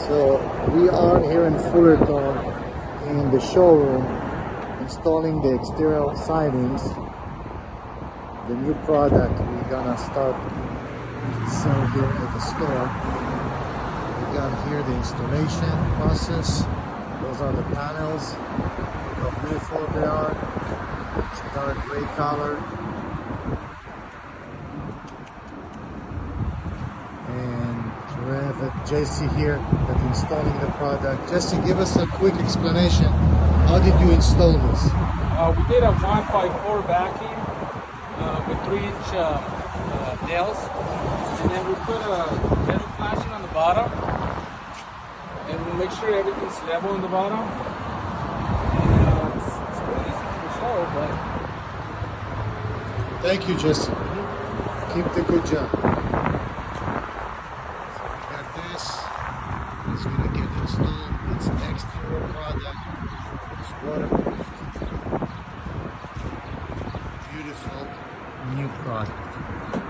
So we are here in Fullerton in the showroom installing the exterior sidings. The new product we're gonna start to sell here at the store. We got here the installation process. Those are the panels. Look how beautiful they are. It's a dark gray color. We have Jesse here that's installing the product. Jesse, give us a quick explanation. How did you install this? We did a 1x4 backing with 3-inch nails, and then we put a metal flashing on the bottom, and we'll make sure everything's level in the bottom. And it's pretty easy to show, but thank you, Jesse. Keep the good job. It's going to get installed. It's an exterior product. It's waterproof. Beautiful new product.